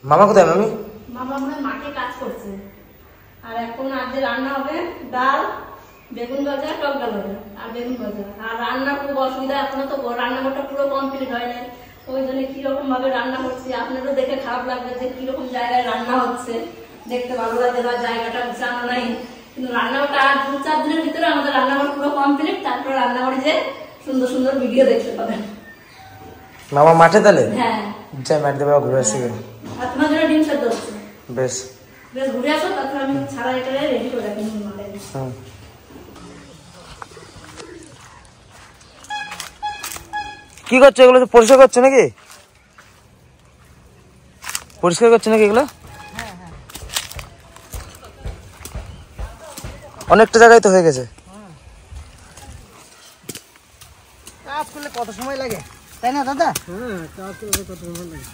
মামা কোথায় মামি? মামা মনে মাঠে কাজ করছে। আর এখন আজকে রান্না হবে ডাল, বেগুন ভাজা, টক ডাল হবে আর বেগুন ভাজা। আর রান্না খুব অসুবিধা, এখনো তো রান্নাঘরটা পুরো কমপ্লিট হয় নাই। ওই জন্য কিরকম ভাবে রান্না করছি আপনারও দেখে খারাপ লাগবে যে কিরকম জায়গায় রান্না হচ্ছে। দেখতে ভালো লাগে না, জায়গাটা গুছানো নাই, কিন্তু রান্নাঘরটা আর 2-4 দিনের ভিতরে আমাদের রান্নাঘর পুরো কমপ্লিট। তারপর রান্নাঘরে যে সুন্দর সুন্দর ভিডিও দেখতে পাবেন। মামা মাঠে তাহলে? হ্যাঁ যাই মাঠ দেবে ঘুরে আসি। আর তোমার জন্য ডিম সেদ্ধ হচ্ছে। বেশ বেশ ঘুরে আসো, তারপর আমি ছাড়া এটা রেডি করে রাখি। কি করছো এগুলো? পরিষ্কার করছো নাকি? পরিষ্কার করছো নাকি এগুলো? অনেকটা জায়গায় তো হয়ে গেছে। কাজ করলে কত সময় লাগে তাই না দাদা? কাজ করলে কত সময় লাগে।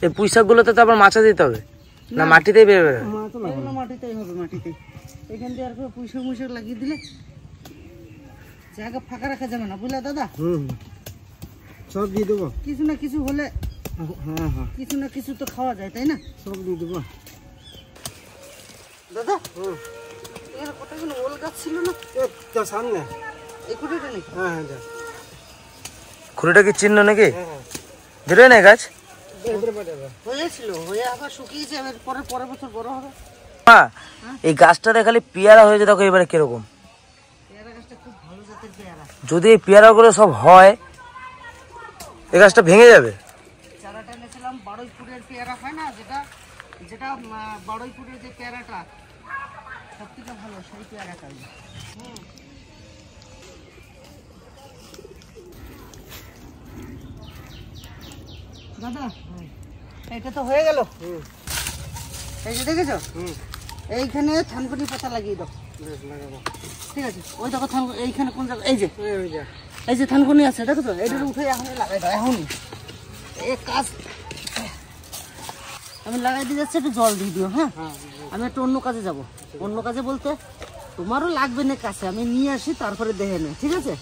এই পুঁইশাক গুলোতে তো আবার মাছা দিতে হবে না? মাটিতেই বেরোবে? মাটিতেই হবে, মাটিতেই। এখান দিয়ে আর পুঁইশাক মুইশাক লাগিয়ে দিলে জায়গা ফাঁকা রাখা যাবে না, বুঝলে দাদা? সব দিয়ে দেবো, কিছু না কিছু হলে। কিছু না কিছু তো খাওয়া যায় তাই না? সব দিয়ে দেবো দাদা। এখানে কতগুলো ওল গাছ ছিল না? সামনে এই খুঁটিটা নাকি? খুঁটিটা কি চিহ্ন নাকি? বেরোয় না গাছ? হয়েছিল, হয়ে আবার শুকিয়েছে, পরের বছর বড় হবে। এই গাছটাতে খালি পেয়ারা হয়েছে, দেখো এবারে কিরকম। পেয়ারা গাছটা খুব ভালো জাতের পেয়ারা। যদি এই পেয়ারা গুলো সব হয়, এই গাছটা ভেঙে যাবে। চারাটা এনেছিলাম বারুইপুরের পেয়ারা হয় না, যেটা বারুইপুরের যে পেয়ারাটা সব থেকে ভালো, সেই পেয়ারাটাই। দাদা এটা তো হয়ে গেল। এই যে দেখেছো, এইখানে থানকুনি পাতা লাগিয়ে দাও। ঠিক আছে, ওই দেখো এইখানে কোন জায়গা, এই যে থানকুনি আছে দেখো, এইটা উঠে এখন লাগাই দাও। এখনই এই কাজ আমি লাগাই দিয়ে যাচ্ছি, একটু জল দিয়ে দিও। হ্যাঁ, আমি একটু অন্য কাজে যাব। অন্য কাজে বলতে তোমারও লাগবে না কাছে, আমি নিয়ে আসি তারপরে দেখে নে। ঠিক আছে,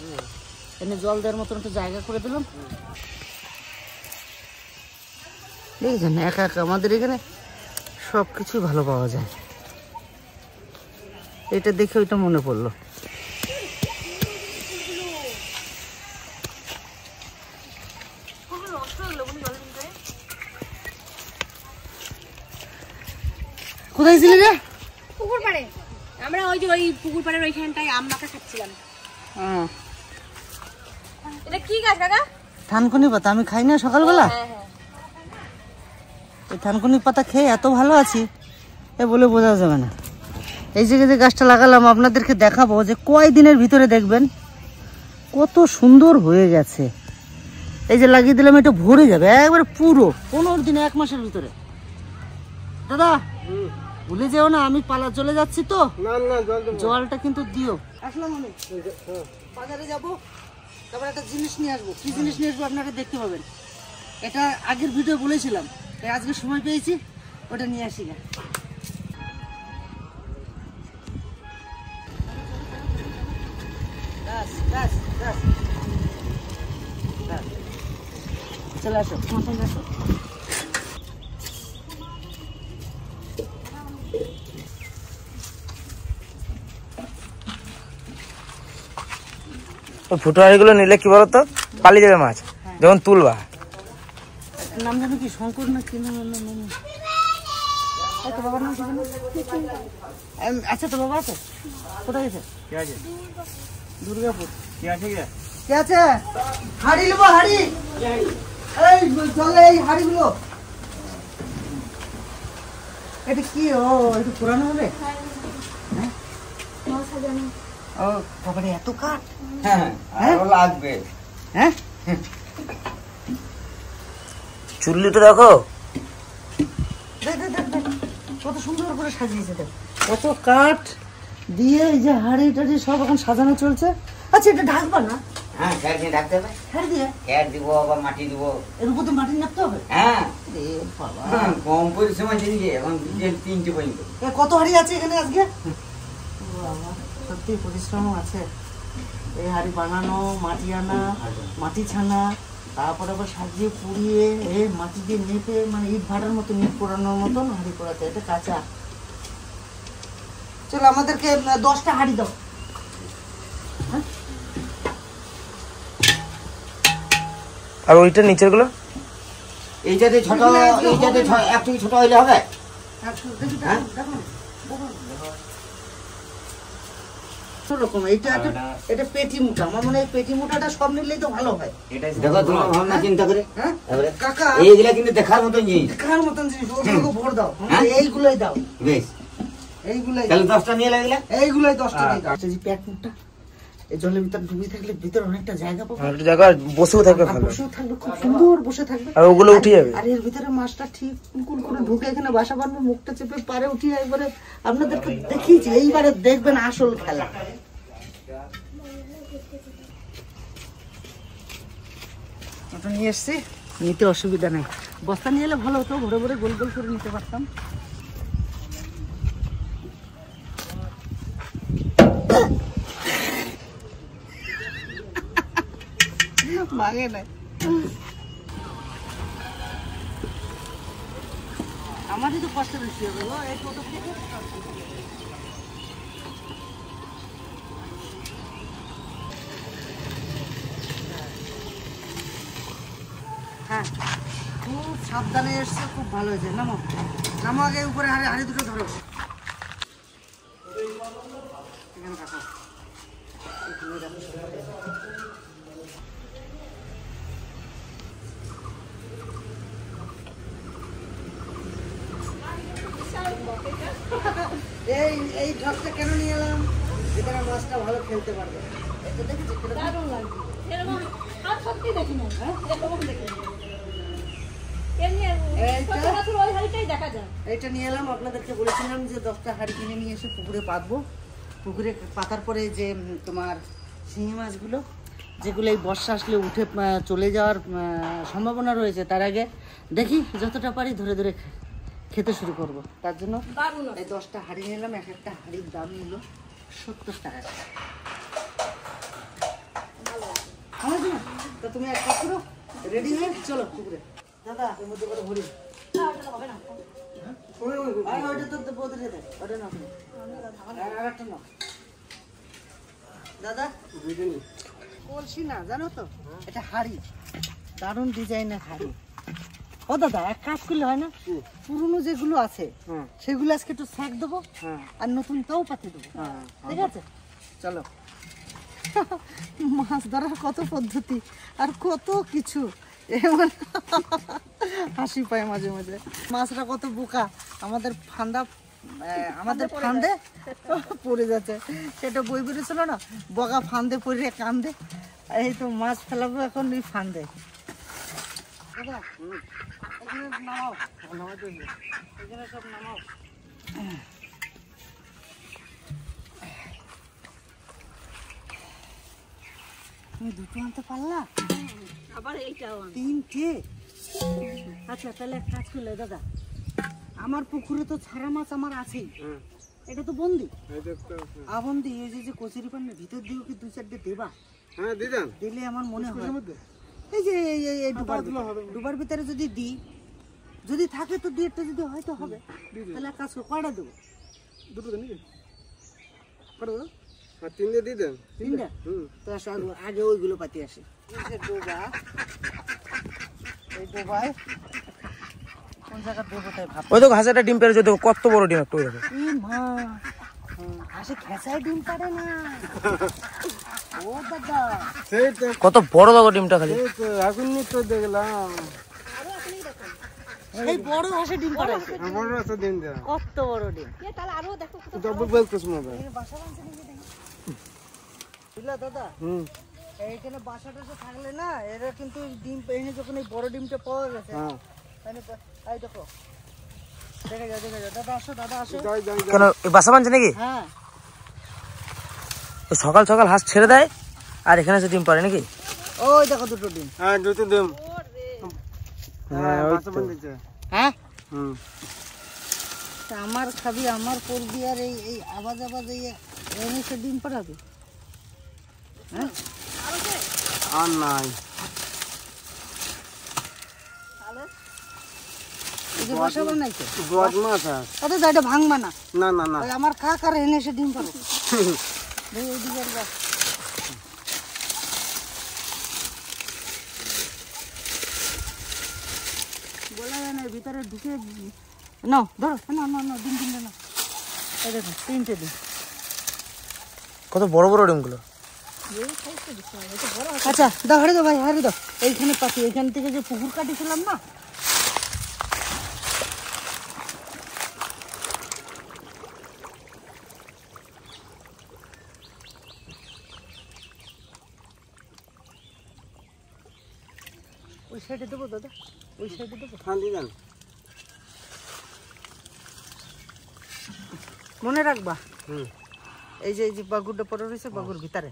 এনে জল দেওয়ার মতন একটু জায়গা করে দিলাম। দেখছেন একা একা আমাদের এখানে সব কিছুই ভালো পাওয়া যায়। এটা দেখে ওইটা মনে পড়লো। কোথায় ছিলে রে? পুকুর পাড়ে। আমরা ওই যে ওই পুকুর পাড়ের ওইখানটায় আম মাখা খাচ্ছিলাম। এটা কি গাছ কাকা? থানকুনি পাতা। আমি খাই না সকালবেলা। এই থানকুনি পাতা খেয়ে এত ভালো আছি এ বলে বোঝা যাবে না। এই যে গাছটা লাগালাম আপনাদেরকে দেখাবো যে কয়দিনের ভিতরে দেখবেন কত সুন্দর হয়ে গেছে। এই যে লাগিয়ে দিলাম, এটা ভরে যাবে একবারে পুরো 15 দিন, 1 মাসের ভিতরে। দাদা ভুলে যেও না, আমি পালা চলে যাচ্ছি তো। জলটা কিন্তু দিও। আসলাম আমি, বাজারে যাবো, তারপর একটা জিনিস নিয়ে আসবো। কি জিনিস নিয়ে আসবো আপনারা দেখতে পাবেন। এটা আগের ভিডিও বলেছিলাম, তাই আজকে সময় পেয়েছি, ওটা নিয়ে আসি না। চলে আসো, মাথায় আসো। ফুটো হাঁড়িগুলো নিলে কি বলতো, পালিয়ে যাবে মাছ যখন তুলবা। নাম জানো কি? শঙ্কর না কি নাম? বাবার নাম কি জানো? আচ্ছা তো বাবা আছে, কোথায় গেছে? দুর্গাপুর। কে আছে? হাড়ি নেবো, হাড়ি। এই চলে এই হাড়িগুলো। এটা কি? ও একটু পুরানো হবে। ও বাবারে, এত কাঠ! হ্যাঁ লাগবে। হ্যাঁ, চুল্লিটা দেখো কত সুন্দর করে সাজিয়েছে। কত কাঠ দিয়ে এই যে হাড়ি টাড়ি সব এখন সাজানো চলছে। আচ্ছা এটা ঢাকবা না? হ্যাঁ, গ্যাস দিয়ে ঢাকতে হবে। হ্যাঁ দিয়ে গ্যাস দিব, আবার মাটি দিব। এর উপর তো মাটি নামতে হবে। হ্যাঁ, বাবা কম পরিশ্রম জিনিস। এখন 3টে পর্যন্ত। কত হাড়ি আছে এখানে আজকে? বাবা সত্যি পরিশ্রম আছে। এই হাঁড়ি বানানো, মাটি আনা, মাটি ছানা, তারপরে আবার সাজিয়ে পুড়িয়ে মাটি দিয়ে মেপে, মানে ইট ভাটার মতন, ইট পোড়ানোর মতন হাঁড়ি পোড়াতে। এটা কাঁচা। চলো আমাদেরকে 10টা হাঁড়ি দাও। আর ওইটা নিচের গুলো এইটাতে ছোট, এইটাতে একটু ছোট হইলে হবে। রকম এটা পেটি মুঠা। আমার মনে হয় পেটি মুঠাটা সব নিলেই তো ভালো হয়। দেখো তোমার ভাবনা চিন্তা করে। হ্যাঁ কাকা, এইগুলা কিন্তু দেখার মতন জিনিস, দেখার মতন জিনিস। ওগুলোকে ভোর দাও, এইগুলোই দাও, বেশ। এইগুলাই। তাহলে 10টা নিয়ে লাগলে এইগুলাই 10টা দিয়ে দাও। আচ্ছা, যে প্যাক মুঠটা এই জলের ভিতরে ডুবিয়ে থাকলে ভিতরে অনেকটা জায়গা পাবো, একটা জায়গা বসেও থাকবে ভালো, বসেও থাকবে, খুব সুন্দর বসে থাকবে। আর ওগুলো উঠে যাবে। আর এর ভিতরে মাছটা ঠিক কুল করে ঢুকে এখানে বাসা বাঁধবে, মুখটা চেপে পারে উঠিয়ে একবারে আপনাদেরকে দেখিয়েছি। এইবারে দেখবেন আসল খেলা। ওটা নিয়ে এসছি, নিতে অসুবিধা নেই। বস্তা নিয়ে এলে ভালো হতো, ভরে ভরে গোল গোল করে নিতে পারতাম। মাগে নাই, আমারই তো কষ্ট বেশি হবে। এই টোটো থেকে হ্যাঁ, খুব সাবধানে এসছে, খুব ভালো হয়েছে। নামো নামো, আগে উপরে হাড়ি, হাড়ি দুটো ধরো। এখানে রাখো, এখানে রাখো। এই ঢকটা কেন নিয়ে এলাম? যেখানে মাছটা ভালো খেলতে পারবে। এটা দেখেছি, দারুণ লাগবে। এরকম আর সত্যি দেখি না, এরকম দেখি না। এইটা নিয়ে এলাম। আপনাদেরকে বলেছিলাম যে 10টা হাঁড়ি কিনে নিয়ে এসে পুকুরে পাতবো। পুকুরে পাতার পরে যে তোমার শিঙি মাছগুলো, যেগুলো এই বর্ষা আসলে উঠে চলে যাওয়ার সম্ভাবনা রয়েছে, তার আগে দেখি যতটা পারি ধরে ধরে খেতে শুরু করব। তার জন্য এই 10টা হাঁড়ি নিলাম। এক একটা হাঁড়ির দাম নিল 70 টাকা। ভালো আছে না? তো তুমি এক কাজ করো, রেডি হয়ে চলো পুকুরে। দাদা এর মধ্যে করে ভরি। দাদা কলসি না, জানো তো এটা হাড়ি, দারুণ ডিজাইনের হাড়ি। ও দাদা এক কাজ করলে হয় না, পুরনো যেগুলো আছে সেগুলো আজকে একটু স্যাক দেবো, আর নতুনটাও পাঠিয়ে দেবো। ঠিক আছে, চলো। মাছ ধরার কত পদ্ধতি আর কত কিছু, হাসি পায় মাঝে মাঝে। মাছটা কত বোকা, আমাদের ফান্দে পড়ে যাচ্ছে। সেটা বই বেরিয়েছিল না, বগা ফান্দে পড়ে কান্দে। এই তো মাছ ফেলাবো এখন ওই ফান্দে। নামাও, এখানে সব নামাও। তুমি দুটো আনতে পারলা? আবার এইটাও 3টে। আচ্ছা তাহলে এক কাজ করলে দাদা, আমার পুকুরে তো ছাড়া মাছ আমার আছেই, এটা তো বন্দি আবন্দি। এই যে কচুরি পানের ভিতর দিয়েও কি 2-4টে দেবা? হ্যাঁ দিদাম, দিলে আমার মনে হয় এই যে এই ডুবার ভিতরে যদি দিই, যদি থাকে তো 2-1টা যদি হয়তো হবে। তাহলে এক কাজ করো, কয়টা দেবো? দুটো দেন নাকি? কটা দেবো? আর 3টে দিয়ে দেন। 3টা? তো আসো আগে ওইগুলো পাতি আসে। এই ডোবা, এই ডোবায় কোন জায়গা দেবো তাই ভাব। ওই তো ঘাসেটা ডিম পেরে যদি কত বড় ডিম একটা, ওই দেখো। মা ঘাসে খেসায় ডিম পারে না। ও দাদা সেই তো, কত বড় দেখো ডিমটা খালি। সেই তো এখনই তো দেখলাম। এই বড় ঘাসে ডিম পাড়াইছে। বড় একটা দিন দেয়া, কত বড় ডিম। তাহলে আরো দেখো ডবল বেল কুসুম হবে। বাসা বাঁধছে নাকি দেখি। বুঝলা দাদা, এইখানে বাসা টাসা থাকলে না, এরা কিন্তু ডিম এনে যখন এই বড় ডিমটা পাওয়া গেছে, এই দেখো, দেখে যাও দাদা, আসো দাদা আসো। কেন এই বাসা বাঁধছে নাকি? হ্যাঁ, সকাল সকাল হাঁস ছেড়ে দেয় আর এখানে এসে ডিম পারে নাকি? ওই দেখো দুটো ডিম। হ্যাঁ দুটো ডিম। হ্যাঁ ওই তো। হ্যাঁ আমার খাবি, আমার করবি, আর এই আওয়াজ এই এনে সে ডিম পাঠাবি। হ্যাঁ আর নাই এই যে বাসা বানাইছে গজ মাছ আছে কত এটা ভাঙবা না না না না ওই আমার কাক আর এনে এসে ডিম পারো এইদিকে আর গাছ। বলা যায় না ভিতরে ঢুকে নাও ধরো না না না ডিম ডিম না এই দেখো 3টে ডিম কত বড় বড় ডিমগুলো। আচ্ছা দাও হারিয়ে দাও ভাই হারিয়ে দাও এইখানে পাখি এইখান থেকে যে পুকুর কাটিছিলাম না ওই সাইডে দেবো দাদা ওই সাইডে দেবো হ্যাঁ দিয়ে দেন মনে রাখবা হুম এই যে বাগুরটা পড়ে রয়েছে বাগুর ভিতরে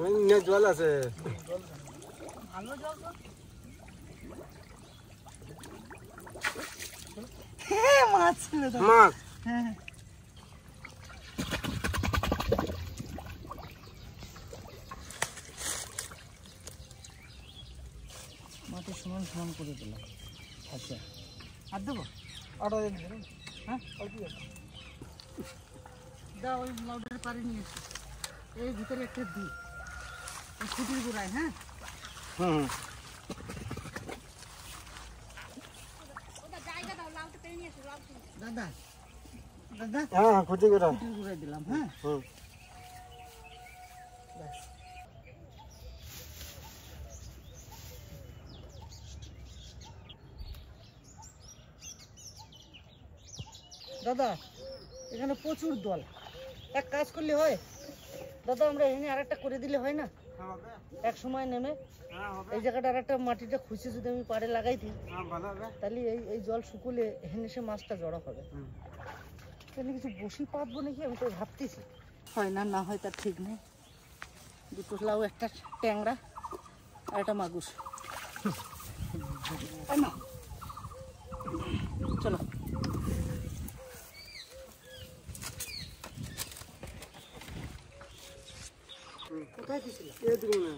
ওই নিয়ে জল আছে মাছ ছিল তো মাছ হ্যাঁ মাটি সমান সমান করে দিলাম আচ্ছা আর দেবো হ্যাঁ দাও ওই লাউডের পারে নিয়ে এসো এই ভিতরে একটা দিই ওই খুঁটির গোড়ায় হ্যাঁ হুম দাদা দাদা হ্যাঁ খুঁটি করে খুঁটির গোড়ায় দিলাম হ্যাঁ হুম দাদা এখানে প্রচুর দল এক কাজ করলে হয় দাদা আমরা এখানে আরেকটা করে দিলে হয় না এক সময় নেমে এই জায়গাটা আরেকটা মাটিটা খুঁজে যদি আমি পাড়ে লাগাই দিই তাহলে এই জল শুকুলে এখানে এসে মাছটা জড়ো হবে তাহলে কিছু বসি পাতবো নাকি আমি তো ভাবতেছি হয় না না হয় তার ঠিক নেই দুটো লাউ একটা ট্যাংরা আর একটা মাগুর চলো কোথায় দিছিল এদিকে না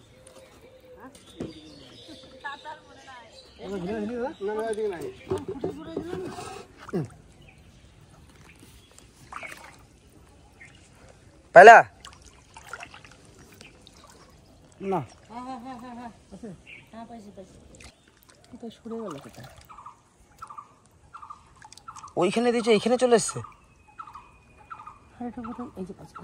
না না এদিকে নাই পাইলা না হ্যাঁ পাইছি কোথায় সরে গেল কোথায় ওইখানে দিয়েছে এইখানে চলে এসছে। আর এটা কোথায় এই যে পাইছি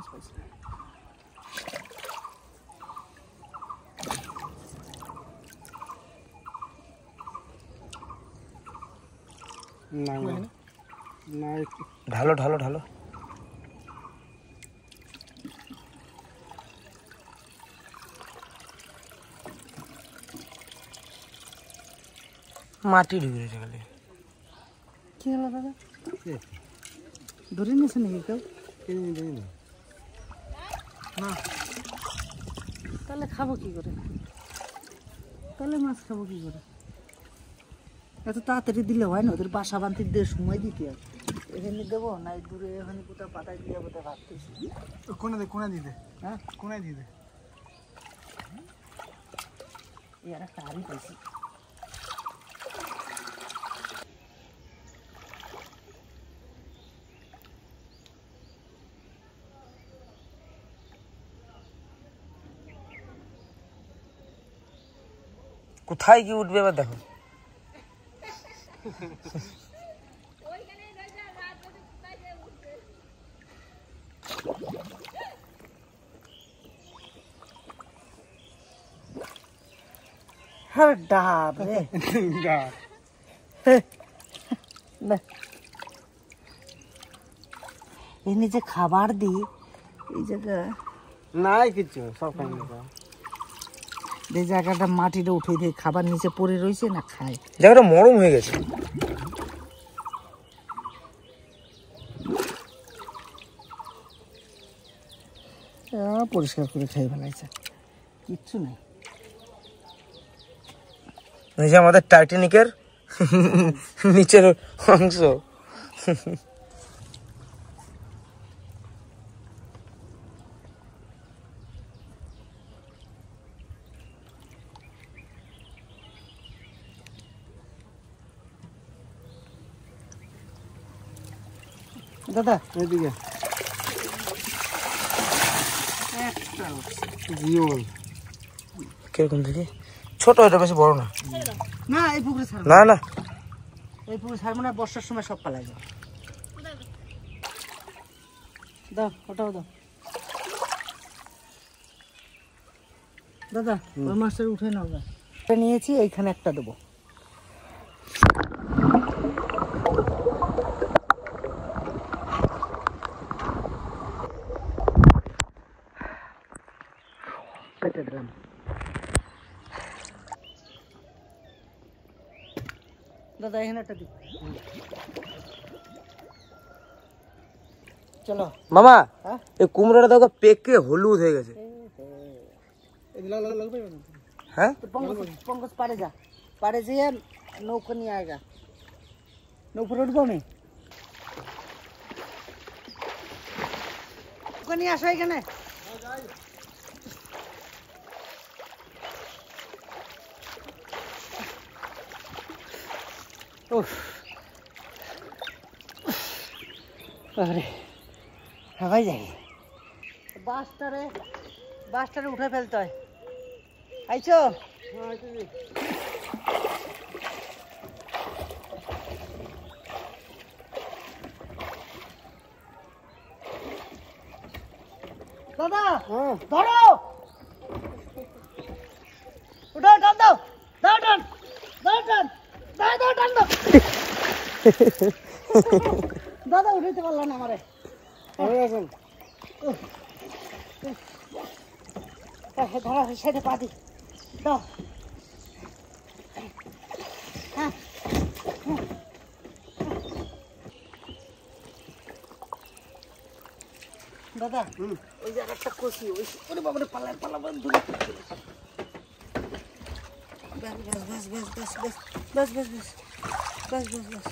না না ঢালো ঢালো ঢালো মাটি ঢুকে রয়েছে খালি। কি হলো দাদা ধরে নিয়েছে নাকি কেউ না তাহলে খাবো কি করে তাহলে মাছ খাবো কি করে এত তাড়াতাড়ি দিলে হয় না ওদের বাসা বাঁধতে দিয়ে সময় দিতে হবে এখানে দেবো না দূরে এখানে কোথাও পাতা দিয়ে কোথাও ভাবতেছি কোনা দিতে হ্যাঁ কোনায় দিতে এই আর একটা আড়ি পাইছি কোথায় কি উঠবে এবার দেখো। হ্যাঁ ডাব রে এমনি যে খাবার দিই এই জায়গা নাই কিছু সব খাই না এই জায়গাটা মাটিটা উঠে দিয়ে খাবার নিচে পড়ে রয়েছে না খায় জায়গাটা মরম হয়ে গেছে। পরিষ্কার করে খাই ফেলাইছে কিচ্ছু নেই এই যে আমাদের টাইটানিকের নিচের অংশ। দাদা এইদিকে একটা জিওল কিরকম দেখি? ছোট, এটা বেশি বড় না। না এই পুকুরে ছাড়বো না না, এই পুকুরে ছাড়বো না, বর্ষার সময় সব পালাই যাবে। দাও ওটাও দাও দাদা, ওই মাছটা উঠে নাও। এটা নিয়েছি, এইখানে একটা দেবো। দাদা এখানে একটা দিই। চলো মামা হ্যাঁ? এই কুমড়োটা দেখো পেকে হলুদ হয়ে গেছে। হ্যাঁ, पंकज पारे जा, पारे যেয়ে নৌকা নিয়ে আয়গা। নৌকা উঠবো আমি, নৌকা নিয়ে আসো এখানে। আরে হাওয়াই যাই, বাসটারে উঠে ফেলতে হয়। আইছো দাদা, ধরো, উঠো, টান দাও, দাও টান, দাও টান, দাও দাও টান দাও। দাদা উঠাইতে পারলাম না আমারে। ধরো সেটা পাতি দাও। দাদা ওই যে একটা কষি, ওই ওরে বাবারে পালায় পালাবেন ধরে। ব্যাস ব্যাস ব্যাস ব্যাস ব্যাস ব্যাস ব্যাস ব্যাস ব্যাস ব্যাস ব্যাস ব্যাস।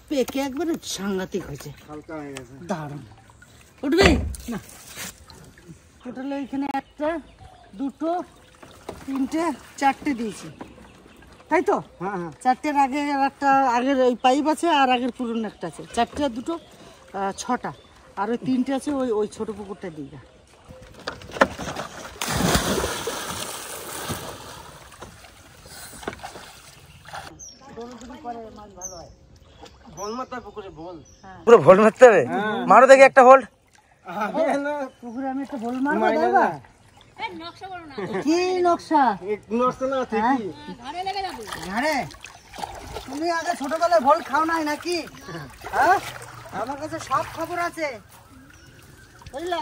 পেকে একবারে সাংঘাতিক হয়েছে, হালকা হয়ে গেছে, দারুণ। উঠবি না? টোটাল এখানে একটা, দুটো, তিনটে, চারটে দিয়েছি, তাই তো? হ্যাঁ হ্যাঁ চারটের আগে একটা, আগের ওই পাইপ আছে, আর আগের পুরনো একটা আছে। চারটে আর দুটো, ছটা। আর ওই তিনটে আছে ওই ওই ছোট পুকুরটা দিকে। বল মারতে পুকুরে বল। পুরো ভোল্ট মারতে হবে। মারো দেখি একটা ভোল্ট। পুকুরে আমি একটা ভোল মারবো দাদা। কি নকশা? ঘাড়ে তুমি আগে ছোটবেলায় ভোল খাও নাই নাকি? হ্যাঁ, আমার কাছে সব খবর আছে, বুঝলা?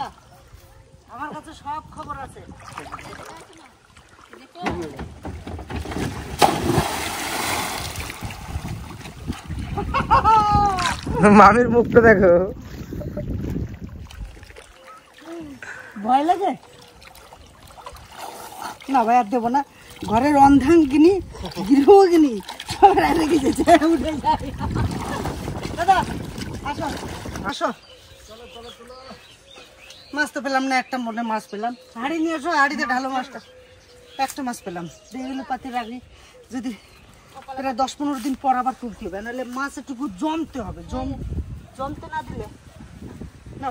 আমার কাছে সব খবর আছে। মামির মুখটা দেখো, ভয় লাগে না ভাই, আর দেবো না। ঘরের অর্ধাঙ্গিনী, গৃহগিনী সব রেখে গেছে, উঠে যায়। দাদা আসো আসো, মাছ তো পেলাম না, একটা মনে মাছ পেলাম। হাঁড়ি নিয়ে এসো, হাঁড়িতে ঢালো মাছটা। একটা মাছ পেলাম, দেখলে পাতি রাখি। যদি প্রায় 10-15 দিন পর আবার তুলতে হবে, নাহলে মাছ একটু জমতে হবে। জমতে না দিলে না।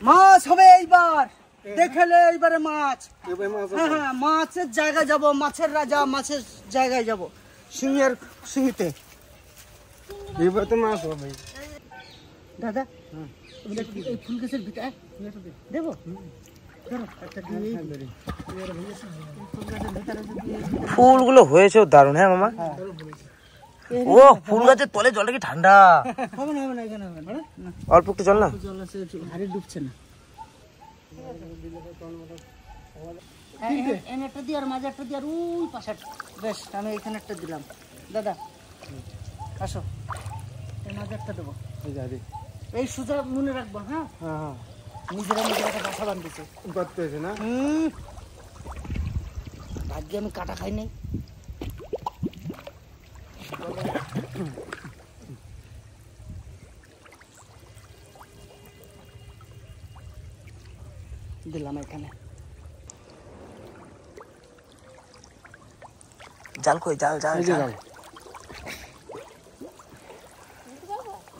মাছ হবে এইবার, দেখলে এইবারে মাছ। হ্যাঁ হ্যাঁ, মাছের জায়গায় যাব, মাছের রাজা, মাছের জায়গায় যাব, সিংহের সিংহিতে। এবার তো মাছ হবে দাদা এই ফুল গাছের ভিতরে দেবো। ফুলগুলো হয়েছেও দারুণ। হ্যাঁ মামা, ও ফুল গাছের তলে জলটা কি ঠান্ডা। হবে না, হবে না, এখানে হবে না। অল্প একটু জল না, জল আছে, হাড়ি ডুবছে না। এনে একটা দিয়ে আর মাঝে একটা দিয়ে আর ওই পাশে। বেশ, আমি এখানে একটা দিলাম। দাদা আসো, এই মাঝে একটা দেবো। এই সুজা মনে রাখবো। হ্যাঁ হ্যাঁ নিজেরা নিজের একটা বাসা বান্ধিছে করতে না। ভাগ্যে আমি কাটা খাই নাই। দিলাম এখানে। জাল কই, জাল জাল এই যে জাল। জাল।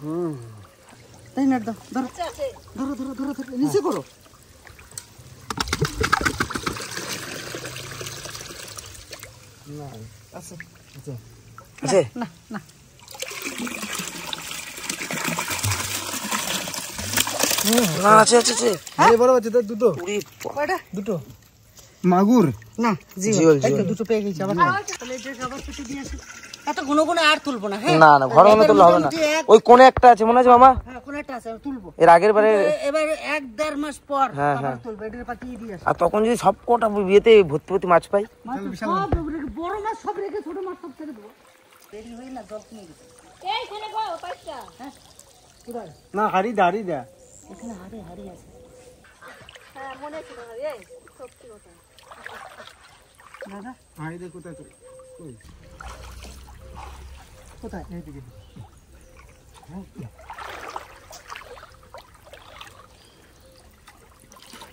হুম তাই না, ধরো ধরো ধরো ধরো ধরো ধরো, নিচে করো। আছে আছে না না, না, আছে আছে আছে। এই বড় আছে তো দুটো উড়ি কয়টা? দুটো মাগুর। না জিওল, জিওল, এই তো জিওল। দুটো পেয়ে গেছি আবার। তাহলে এটাকে আবার কেটে দিয়ে আসি। এত ঘন ঘন আর তুলবো না, হ্যাঁ? না না, ঘর মনে তুললে হবে না। মোটামুটি ওই কোণে একটা আছে মনে আছে মামা, হ্যাঁ, কোনো একটা আছে, আমি তুলবো। এর আগের বারে। এবার 1-1.5 মাস পর হ্যাঁ, আবার হ্যাঁ। তুলবো, এটার পাঠিয়ে দিয়ে আসি। আর তখন যদি সব কটা বিয়েতে ভর্তি ভর্তি মাছ পাই। মাছ তো সব রেখে, বড় মাছ সব রেখে ছোট মাছ সব ছেড়ে দেবো। দেরি হয়ে না, জল কিনে গেছে। এইখানে গো পাঁচটা। কোথায়? না হাড়ি দাড়ি দা। এখানে হাড়ি আছে। হ্যাঁ মনে ছিল না, এই সত্যি কথা। দাদা হাড়ি দে কোথায় তো? কই? কোথায়? এইদিকে।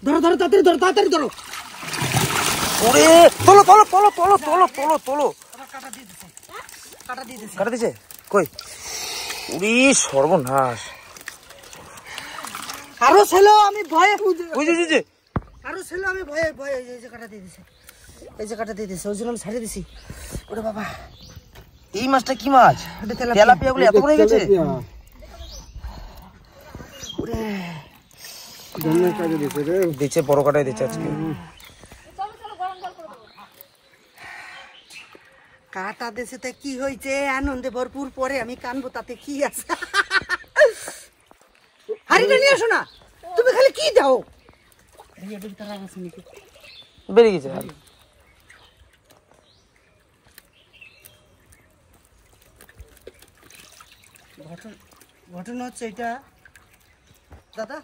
ধরো ধরো, তাড়াতাড়ি ধরো, তাড়াতাড়ি ধরো। ওরে তোলো তোলো তোলো তোলো তোলো তোলো তোলো। আবার কাটা দিয়ে দিছে, কাটা দিয়ে দিছে। কাটা দিছে কই? উড়ি সর্বনাশ। আরো ছিল, আমি ভয়ে বুঝেছি। আরো ছিল, আমি ভয়ে ভয়ে এই যে কাটা দিয়ে দিছে, এই যে কাটা দিয়ে দিছে, ওই জন্য আমি ছাড়িয়ে দিছি। ওরে বাবা, এই মাছটা কি মাছ? এটা তেলাপিয়া। তেলাপিয়া গুলো এত বড় হয়ে গেছে। জন্মের কাজে দিছে রে। দিচ্ছে বড় কাটাই দিচ্ছে আজকে। কাটা দিছে তা কি হয়েছে? আনন্দে ভরপুর, পরে আমি কানবো, তাতে কি আছে? হাড়িটা নিয়ে আসো না, তুমি খালি কি দাও? বেরিয়ে গেছে। ঘটনা হচ্ছে এটা দাদা,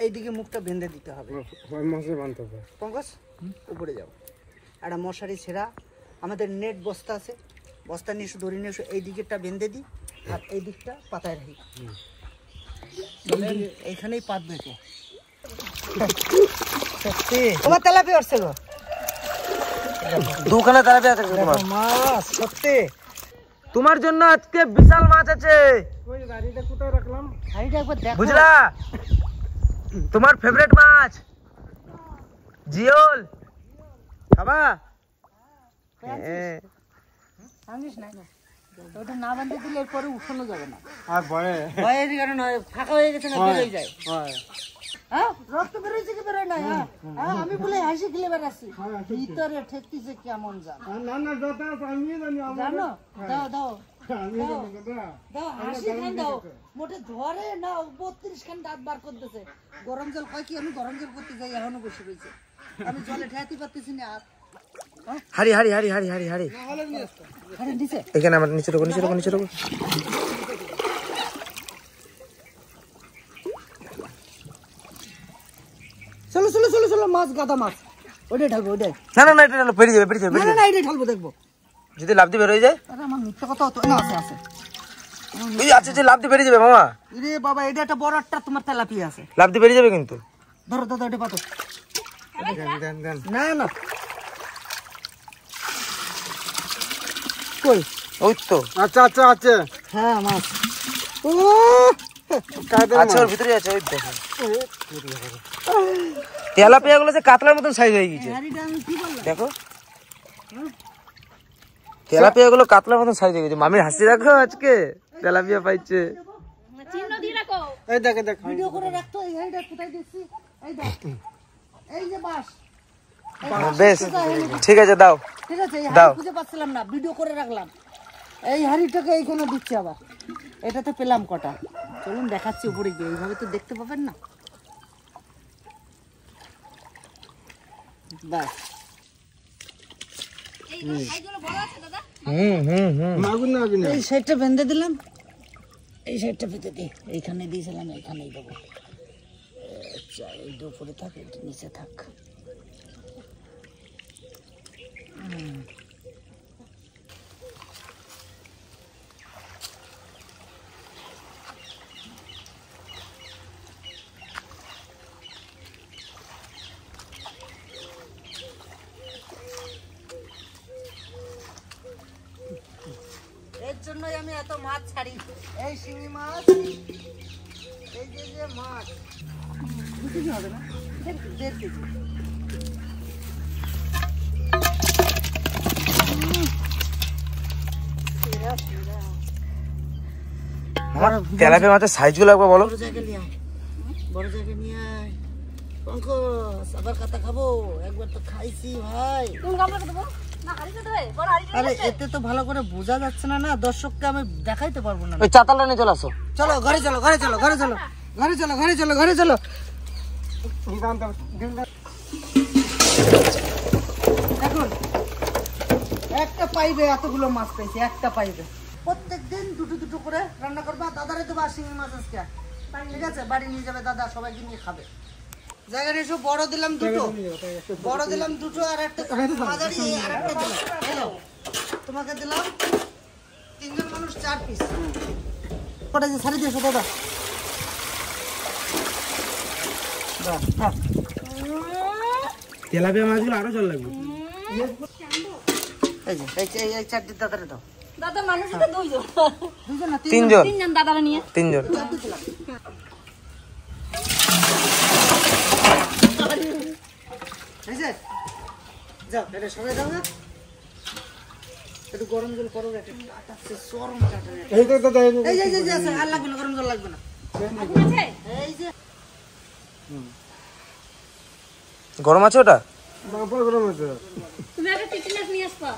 এইদিকে মুখটা বেঁধে দিতে হবে। ওই মাছে বানতে হবে। পঙ্কজ, উপরে যাও, একটা মশারি ছেঁড়া, আমাদের নেট বস্তা আছে, বস্তা নিয়ে এসে ধরে নিয়ে এসো, এই দিকেরটা বেঁধে দিই আর এই দিকটা পাতায় রাখি। এইখানেই পাতবে তো। সত্যি তোমার তেলাপিয়া আসছে গো, দুখানা তেলাপিয়া আছে তোমার। মাছ সত্যি। তোমার জন্য আজকে বিশাল মাছ আছে, ওই গাড়িটা কোথায় রাখলাম? হাড়িটা একবার দেখো। বুঝলা? তোমার ফেভারিট মাছ জিওল খাবা? হ্যাঁ। আনিস না, ওটা না বাঁধতে দিলে এরপরে উঠানো যাবে না। আর ভয়ে ভয়ের কারণে ফাঁকা হয়ে গেছে না, বেরোয় যায়। হয়। হ্যাঁ, রক্ত বেরোইছে কি বেরোয় না? হ্যাঁ, আমি বলে হাসি খেলে বেড়াচ্ছি, ভিতরে ঠেকতেছে কেমন জান, না না যত আমি জানি জানো? দাও দাও আমি জানি দাদা। দাও, হাসি খান দাও। মোটে ধরে না, 32 খান দাঁত বার করতেছে। গরম জল কয় কি, আমি গরম জল করতে যাই, এখনো বসে রয়েছে, আমি জলে ঠেকাতে পারতেছি না। আর হাড়ি হাড়ি হাড়ি হাড়ি হাড়ি হাড়ি আরে নিচে এখানে আমার নিচে ঢোকো, নিচে ঢোকো, নিচে ঢোকো। চলো চলো চলো চলো, মাছ, গাদা মাছ, ওইটাই ঢালবো, ওইটাই। না না না, এটা হলো বেরিয়ে যাবে, বেরিয়ে যাবে, না বেরিয়ে না যাবে। না, এটাই ঢালবো, দেখবো। যদি লাভ দিয়ে বেরোয় যায়, আরে আমার মিথ্যা কথা হতো না, আছে আছে। ওই আছে যে লাভ দিয়ে বেরিয়ে যাবে মামা, রে বাবা, এটা একটা বড় একটা তোমার তেলাপিয়া আছে। লাভ দিয়ে বেরিয়ে যাবে কিন্তু। ধরো দাদা, ওটা পাতো। দেন দেন। না না, কই? ওই তো আচ্ছা আচ্ছা আছে। হ্যাঁ, মাছ। ও কাদের আছে, ওর ভিতরে আছে, ওই দেখো। তেলাপিয়া গুলো যে কাতলার মতন সাইজ হয়ে গেছে, হাড়িটা আমি কি বললাম? দেখো। তেলাপিয়া গুলো কাতলার মতন সাইজ হয়ে গেছে। মামির হাসি রাখো, আজকে তেলাপিয়া পাইছে। চিহ্ন দিয়ে রাখো। এই দেখে দেখ। ভিডিও করে রাখতো, এই হাড়িটা কোথায় দিচ্ছি? এই দেখ, এই যে বাস। বেশ, ঠিক আছে, দাও। ঠিক আছে, এই দাও। হাড়ি খুঁজে পাচ্ছিলাম না, ভিডিও করে রাখলাম। এই হাড়িটাকে এইখানে দিচ্ছি আবার। এটাতে পেলাম কটা, চলুন দেখাচ্ছি উপরে গিয়ে, এইভাবে তো দেখতে পাবেন না। বাস, মাগুর না আবি না। এই সাইডটা বেঁধে দিলাম, এই সাইডটা পেতে দিই, এইখানে দিয়েছিলাম, এইখানেই দেবো। আচ্ছা, এইটা উপরে থাক, এইটা নিচে থাক। জন্যই আমি এত মাছ ছাড়ি। এই শিঙি মাছ, এই যে মাছ 2 কেজি হবে না, 1.5 কেজি। তেলাপিয়া মাছের সাইজগুলো একবার বলো। বড় জায়গা নিয়ে আয়, বড় জায়গা নিয়ে আয় পঙ্কজ। আবার কাতা খাবো, একবার তো খাইছি ভাই। আরে এতে তো ভালো করে বোঝা যাচ্ছে না, না দর্শককে আমি দেখাইতে পারবো না। ওই চাতালটা নিয়ে চলে আসো। চলো ঘরে চলো, ঘরে চলো, ঘরে চলো, ঘরে চলো, ঘরে চলো, ঘরে চলো। এখন একটা পাইবে এতগুলো মাছ পাইছি, একটা পাইবে। প্রত্যেকদিন দুটো দুটো করে রান্না করবা। দাদারে দেবা শিঙি মাছ আজকে, ঠিক আছে? বাড়ি নিয়ে যাবে দাদা, সবাইকে নিয়ে খাবে। জায়গাটা এসব বড় দিলাম দুটো, বড় দিলাম দুটো, আর একটা মাঝারি আর একটা দিলাম। হ্যালো, তোমাকে দিলাম 3 জন মানুষ 4 পিস। কটা যে ছাড়ি দিয়েছো দাদা? তেলাপিয়া মাছগুলো আরো জল লাগবে। এই যে এই 4 দিন দাদারে দাও। দাদা মানুষ তো 2 জন, 2 জন না 3 জন, 3 জন দাদারা নিয়ে 3 জন। হয়েছে? যাও এটা সবাই দাও না, একটু গরম জল করো। চরম কাটা এই তো দাদা, এই যে আছে, আর লাগবে না, গরম জল লাগবে না। আছে। এই যে গরম আছে ওটা? বাপরে গরম হয়েছে। তুমি একটা টিটি মাছ নিয়ে আসবা।